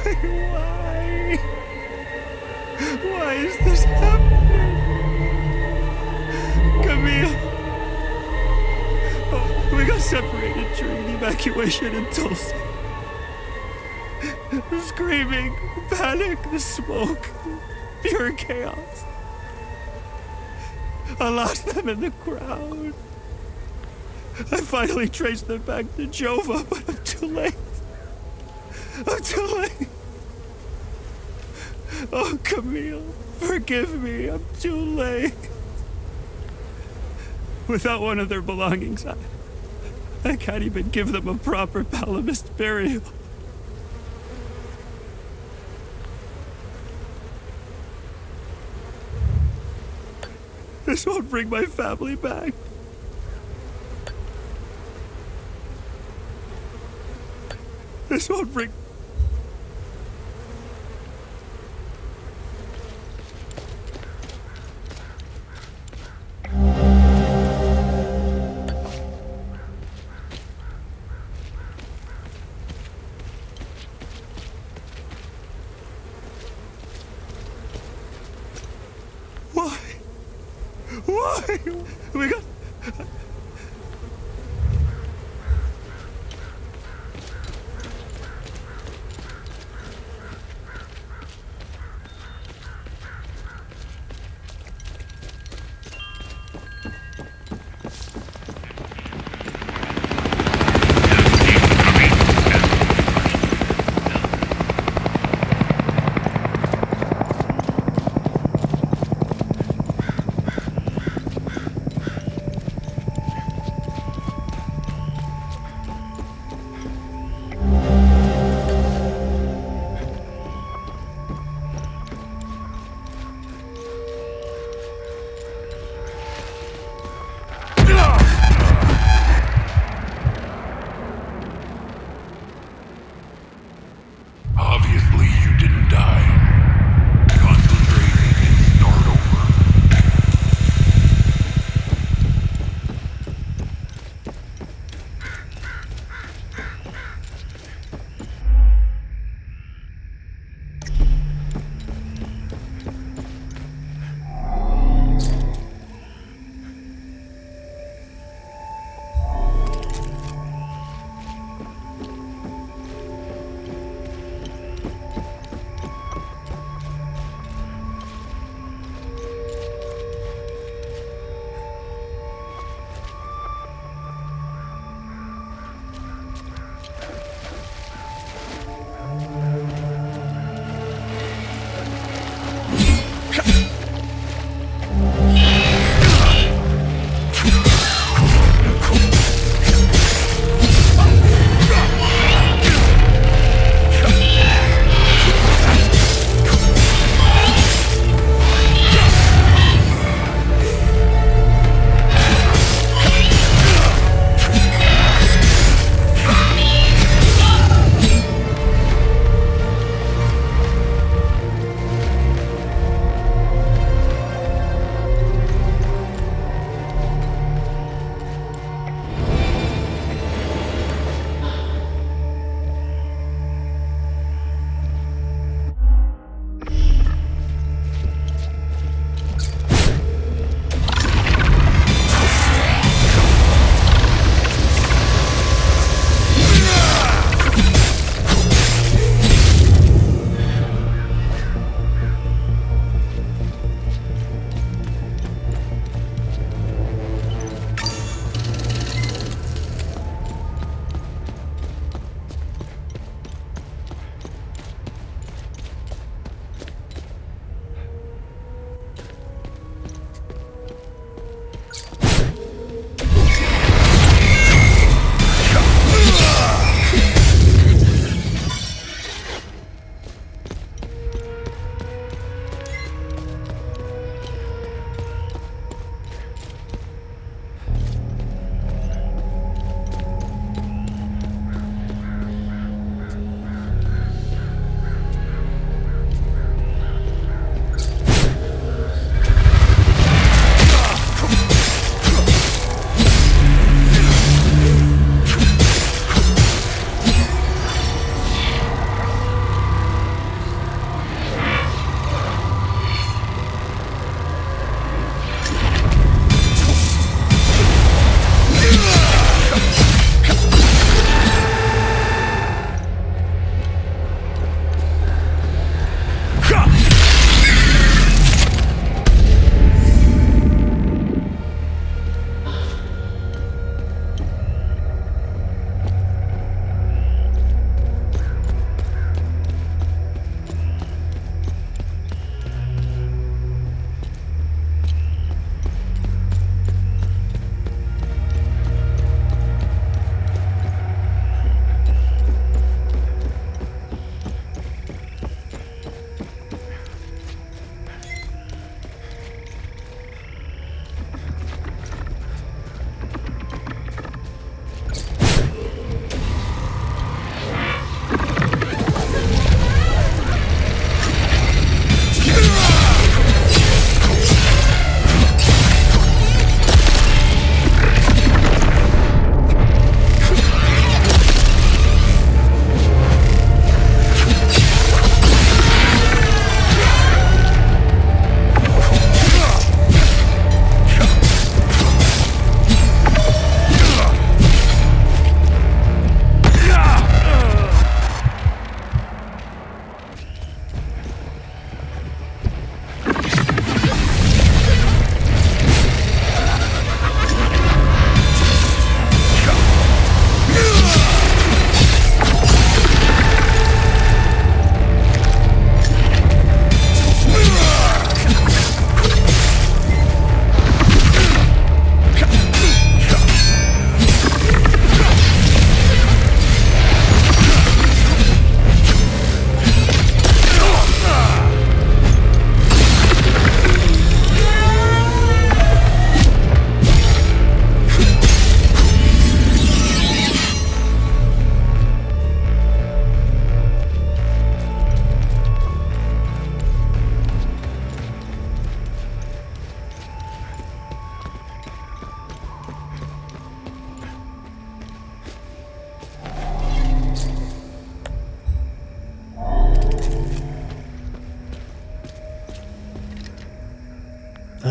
Why? Why is this happening? Camille! Oh, we got separated during the evacuation in Tulsa. The screaming, panic, the smoke, pure chaos. I lost them in the crowd. I finally traced them back to Jova, but I'm too late. I'm too late. Oh, Camille, forgive me. I'm too late. Without one of their belongings, I can't even give them a proper Palamist burial. This won't bring my family back. This won't bring... Why? Why? We got...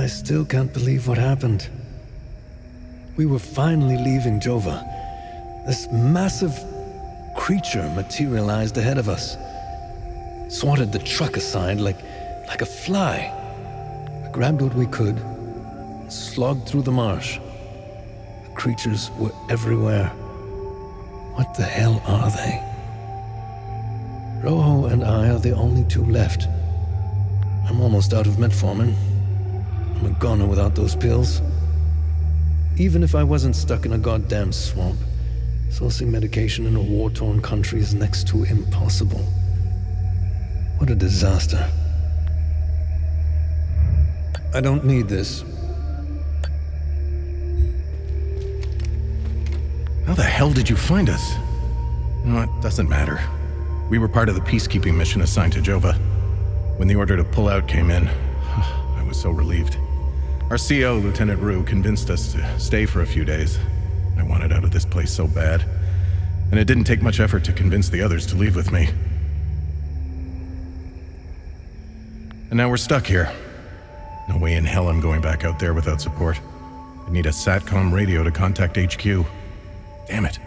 I still can't believe what happened. We were finally leaving Jova. This massive creature materialized ahead of us, swatted the truck aside like a fly. We grabbed what we could, and slogged through the marsh. The creatures were everywhere. What the hell are they? Rojo and I are the only two left. I'm almost out of metformin. I'm a goner without those pills. Even if I wasn't stuck in a goddamn swamp, sourcing medication in a war-torn country is next to impossible. What a disaster. I don't need this. How the hell did you find us? No, it doesn't matter. We were part of the peacekeeping mission assigned to Jova. When the order to pull out came in, I was so relieved. Our CO, Lieutenant Rue, convinced us to stay for a few days. I wanted out of this place so bad. And it didn't take much effort to convince the others to leave with me. And now we're stuck here. No way in hell I'm going back out there without support. I need a SATCOM radio to contact HQ. Damn it.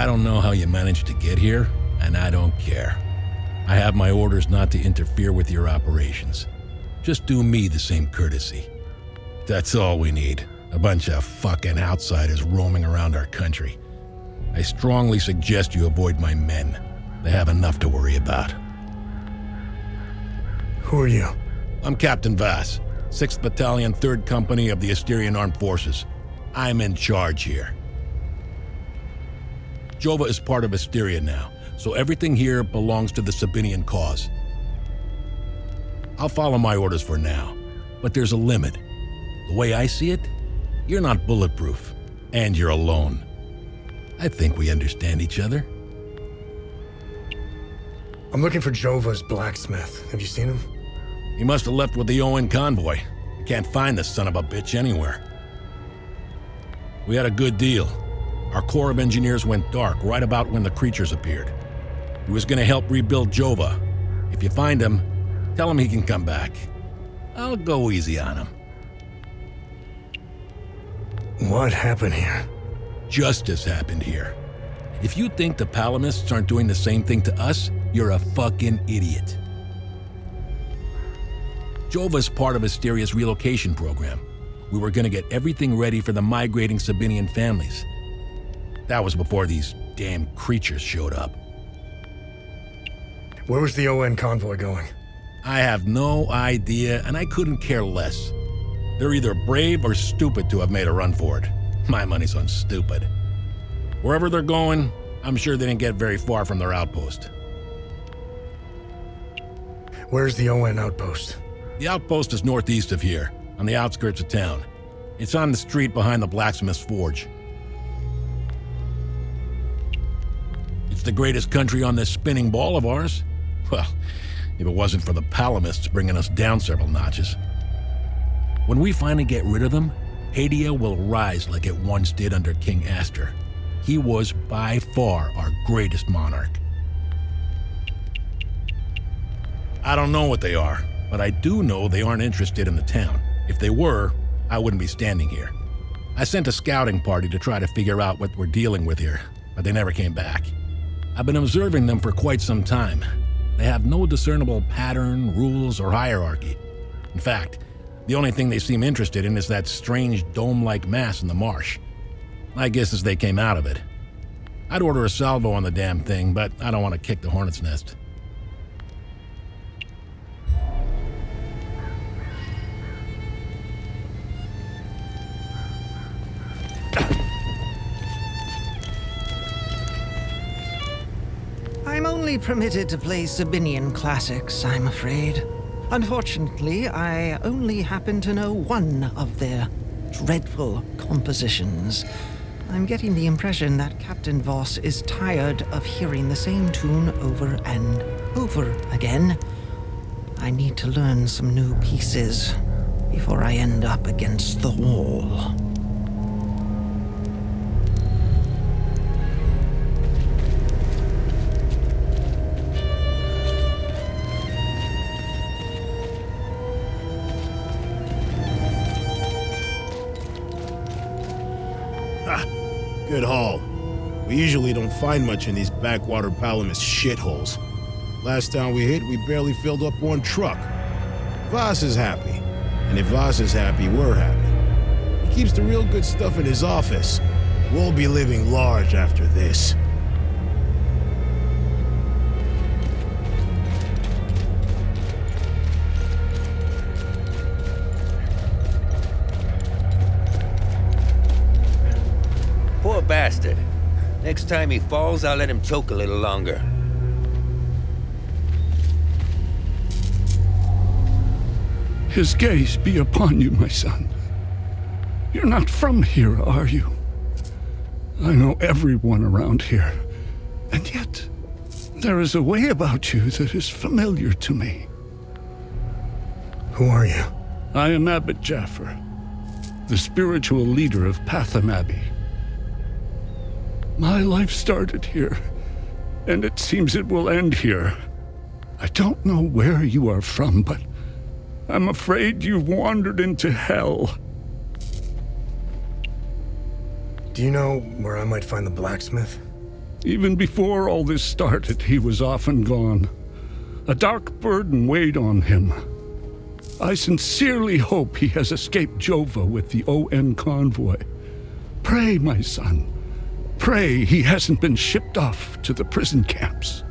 I don't know how you managed to get here, and I don't care. I have my orders not to interfere with your operations. Just do me the same courtesy. That's all we need. A bunch of fucking outsiders roaming around our country. I strongly suggest you avoid my men. They have enough to worry about. Who are you? I'm Captain Vass, 6th Battalion, 3rd Company of the Asterian Armed Forces. I'm in charge here. Jova is part of Asteria now, so everything here belongs to the Sabinian cause. I'll follow my orders for now, but there's a limit. The way I see it, you're not bulletproof, and you're alone. I think we understand each other. I'm looking for Jova's blacksmith. Have you seen him? He must have left with the UN convoy. I can't find this son of a bitch anywhere. We had a good deal. Our Corps of Engineers went dark right about when the creatures appeared. He was going to help rebuild Jova. If you find him, tell him he can come back. I'll go easy on him. What happened here? Justice happened here. If you think the Palamists aren't doing the same thing to us, you're a fucking idiot. Jova's part of Asteria's relocation program. We were going to get everything ready for the migrating Sabinian families. That was before these damn creatures showed up. Where was the UN convoy going? I have no idea, and I couldn't care less. They're either brave or stupid to have made a run for it. My money's on stupid. Wherever they're going, I'm sure they didn't get very far from their outpost. Where's the UN outpost? The outpost is northeast of here, on the outskirts of town. It's on the street behind the blacksmith's forge. It's the greatest country on this spinning ball of ours. Well, if it wasn't for the Palamists bringing us down several notches. When we finally get rid of them, Hadia will rise like it once did under King Aster. He was by far our greatest monarch. I don't know what they are, but I do know they aren't interested in the town. If they were, I wouldn't be standing here. I sent a scouting party to try to figure out what we're dealing with here, but they never came back. I've been observing them for quite some time. They have no discernible pattern, rules, or hierarchy. In fact, the only thing they seem interested in is that strange dome-like mass in the marsh. My guess is they came out of it. I'd order a salvo on the damn thing, but I don't want to kick the hornet's nest. I'm only permitted to play Sabinian classics, I'm afraid. Unfortunately, I only happen to know one of their dreadful compositions. I'm getting the impression that Captain Voss is tired of hearing the same tune over and over again. I need to learn some new pieces before I end up against the wall. Good haul. We usually don't find much in these backwater Palamist shitholes. Last time we hit, we barely filled up one truck. Voss is happy. And if Voss is happy, we're happy. He keeps the real good stuff in his office. We'll be living large after this. Poor bastard. Next time he falls, I'll let him choke a little longer. His gaze be upon you, my son. You're not from here, are you? I know everyone around here, and yet there is a way about you that is familiar to me. Who are you? I am Abbot Jaffer, the spiritual leader of Patham Abbey. My life started here, and it seems it will end here. I don't know where you are from, but I'm afraid you've wandered into hell. Do you know where I might find the blacksmith? Even before all this started, he was off and gone. A dark burden weighed on him. I sincerely hope he has escaped Jova with the ON convoy. Pray, my son. Pray he hasn't been shipped off to the prison camps.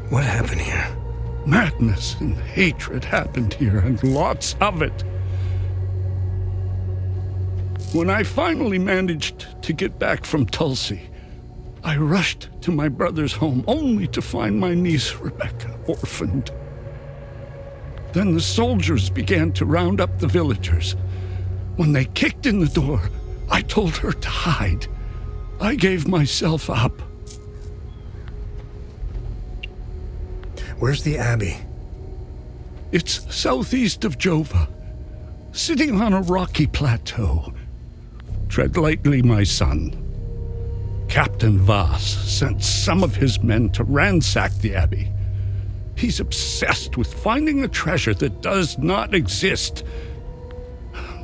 What happened here? Madness and hatred happened here, and lots of it. When I finally managed to get back from Tulsi, I rushed to my brother's home only to find my niece Rebecca orphaned. Then the soldiers began to round up the villagers. When they kicked in the door, I told her to hide. I gave myself up. Where's the Abbey? It's southeast of Jova, sitting on a rocky plateau. Tread lightly, my son. Captain Voss sent some of his men to ransack the Abbey. He's obsessed with finding a treasure that does not exist.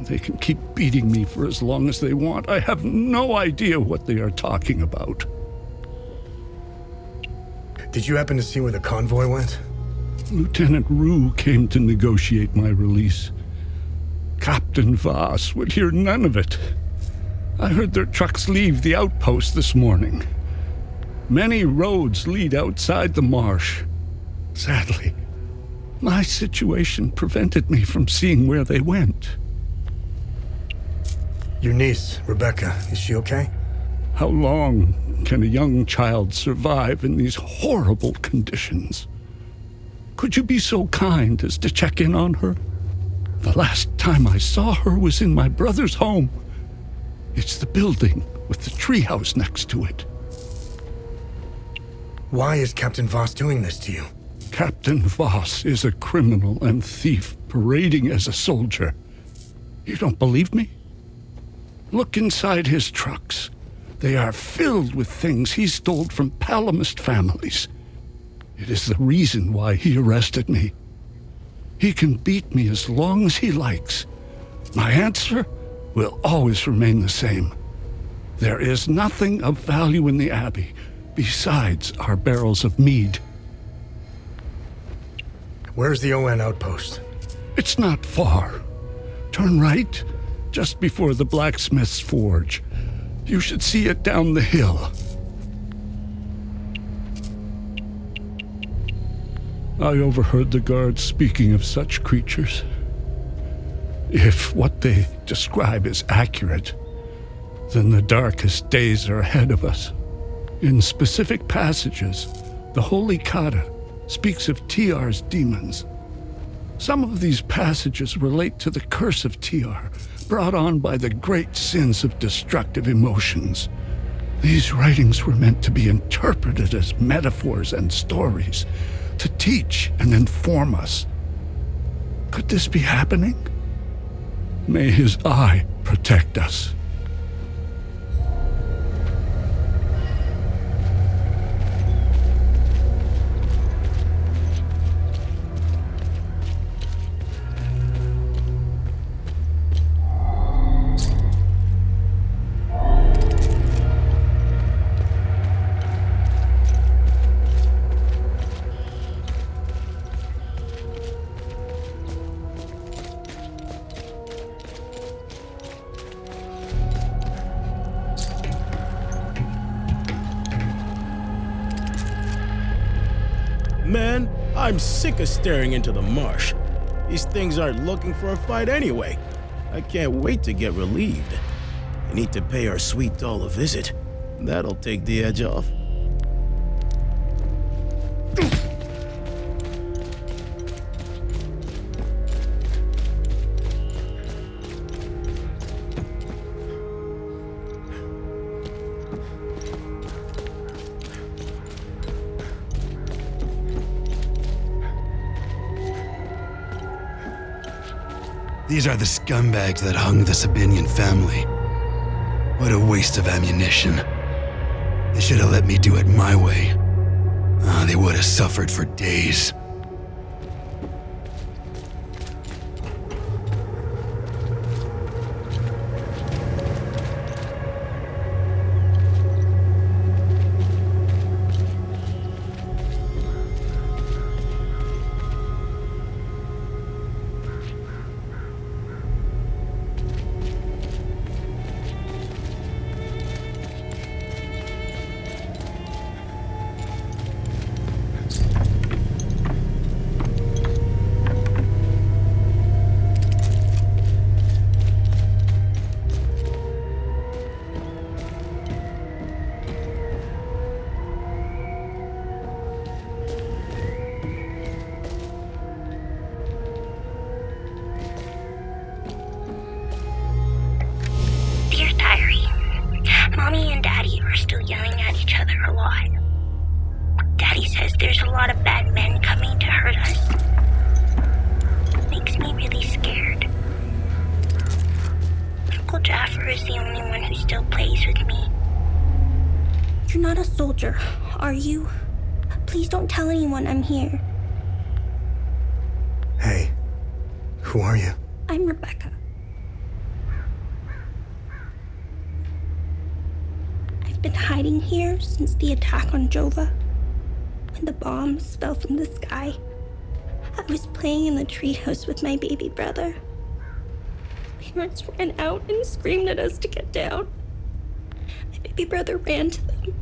They can keep beating me for as long as they want. I have no idea what they are talking about. Did you happen to see where the convoy went? Lieutenant Rue came to negotiate my release. Captain Voss would hear none of it. I heard their trucks leave the outpost this morning. Many roads lead outside the marsh. Sadly, my situation prevented me from seeing where they went. Your niece, Rebecca, is she okay? How long can a young child survive in these horrible conditions? Could you be so kind as to check in on her? The last time I saw her was in my brother's home. It's the building with the treehouse next to it. Why is Captain Voss doing this to you? Captain Voss is a criminal and thief parading as a soldier. You don't believe me? Look inside his trucks. They are filled with things he stole from Palamist families. It is the reason why he arrested me. He can beat me as long as he likes. My answer will always remain the same. There is nothing of value in the Abbey besides our barrels of mead. Where's the ON outpost? It's not far. Turn right, just before the blacksmith's forge. You should see it down the hill. I overheard the guards speaking of such creatures. If what they describe is accurate, then the darkest days are ahead of us. In specific passages, the Holy Kata speaks of TR's demons. Some of these passages relate to the curse of TR, brought on by the great sins of destructive emotions. These writings were meant to be interpreted as metaphors and stories, to teach and inform us. Could this be happening? May his eye protect us. Man, I'm sick of staring into the marsh. These things aren't looking for a fight anyway. I can't wait to get relieved. I need to pay our sweet doll a visit. That'll take the edge off. These are the scumbags that hung the Sabinian family. What a waste of ammunition. They should have let me do it my way. They would have suffered for days. Mommy and Daddy are still yelling at each other a lot. Daddy says there's a lot of bad men coming to hurt us. It makes me really scared. Uncle Jaffer is the only one who still plays with me. You're not a soldier, are you? Please don't tell anyone I'm here. Hey, who are you? I'm Rebecca. I've been hiding here since the attack on Jova. When the bombs fell from the sky, I was playing in the treehouse with my baby brother. Parents ran out and screamed at us to get down. My baby brother ran to them.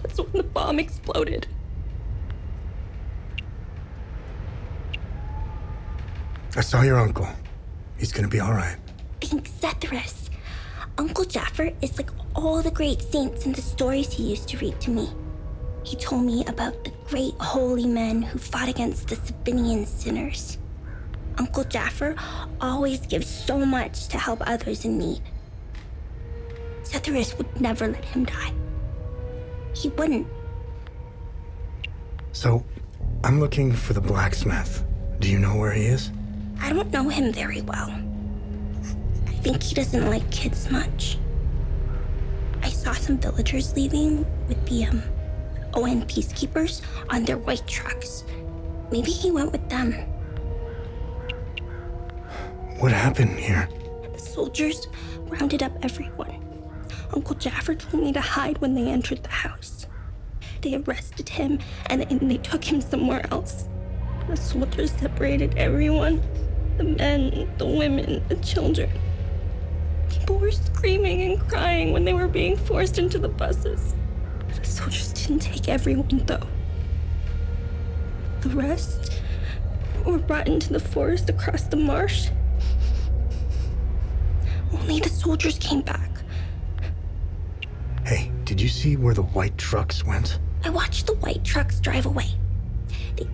That's when the bomb exploded. I saw your uncle. He's gonna be all right. Thanks, Zethyrus. Uncle Jaffer is like all the great saints in the stories he used to read to me. He told me about the great holy men who fought against the Sabinian sinners. Uncle Jaffer always gives so much to help others in need. Zethyrus would never let him die. He wouldn't. So, I'm looking for the blacksmith. Do you know where he is? I don't know him very well. I think he doesn't like kids much. I saw some villagers leaving with the ON peacekeepers on their white trucks. Maybe he went with them. What happened here? The soldiers rounded up everyone. Uncle Jaffer told me to hide when they entered the house. They arrested him and they took him somewhere else. The soldiers separated everyone. The men, the women, the children. People were screaming and crying when they were being forced into the buses. The soldiers didn't take everyone, though. The rest were brought into the forest across the marsh. Only the soldiers came back. Hey, did you see where the white trucks went? I watched the white trucks drive away.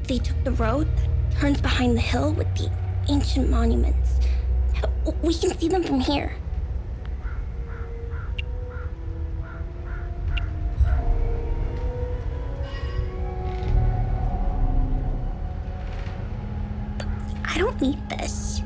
They took the road that turns behind the hill with the ancient monuments. We can see them from here. I don't need this.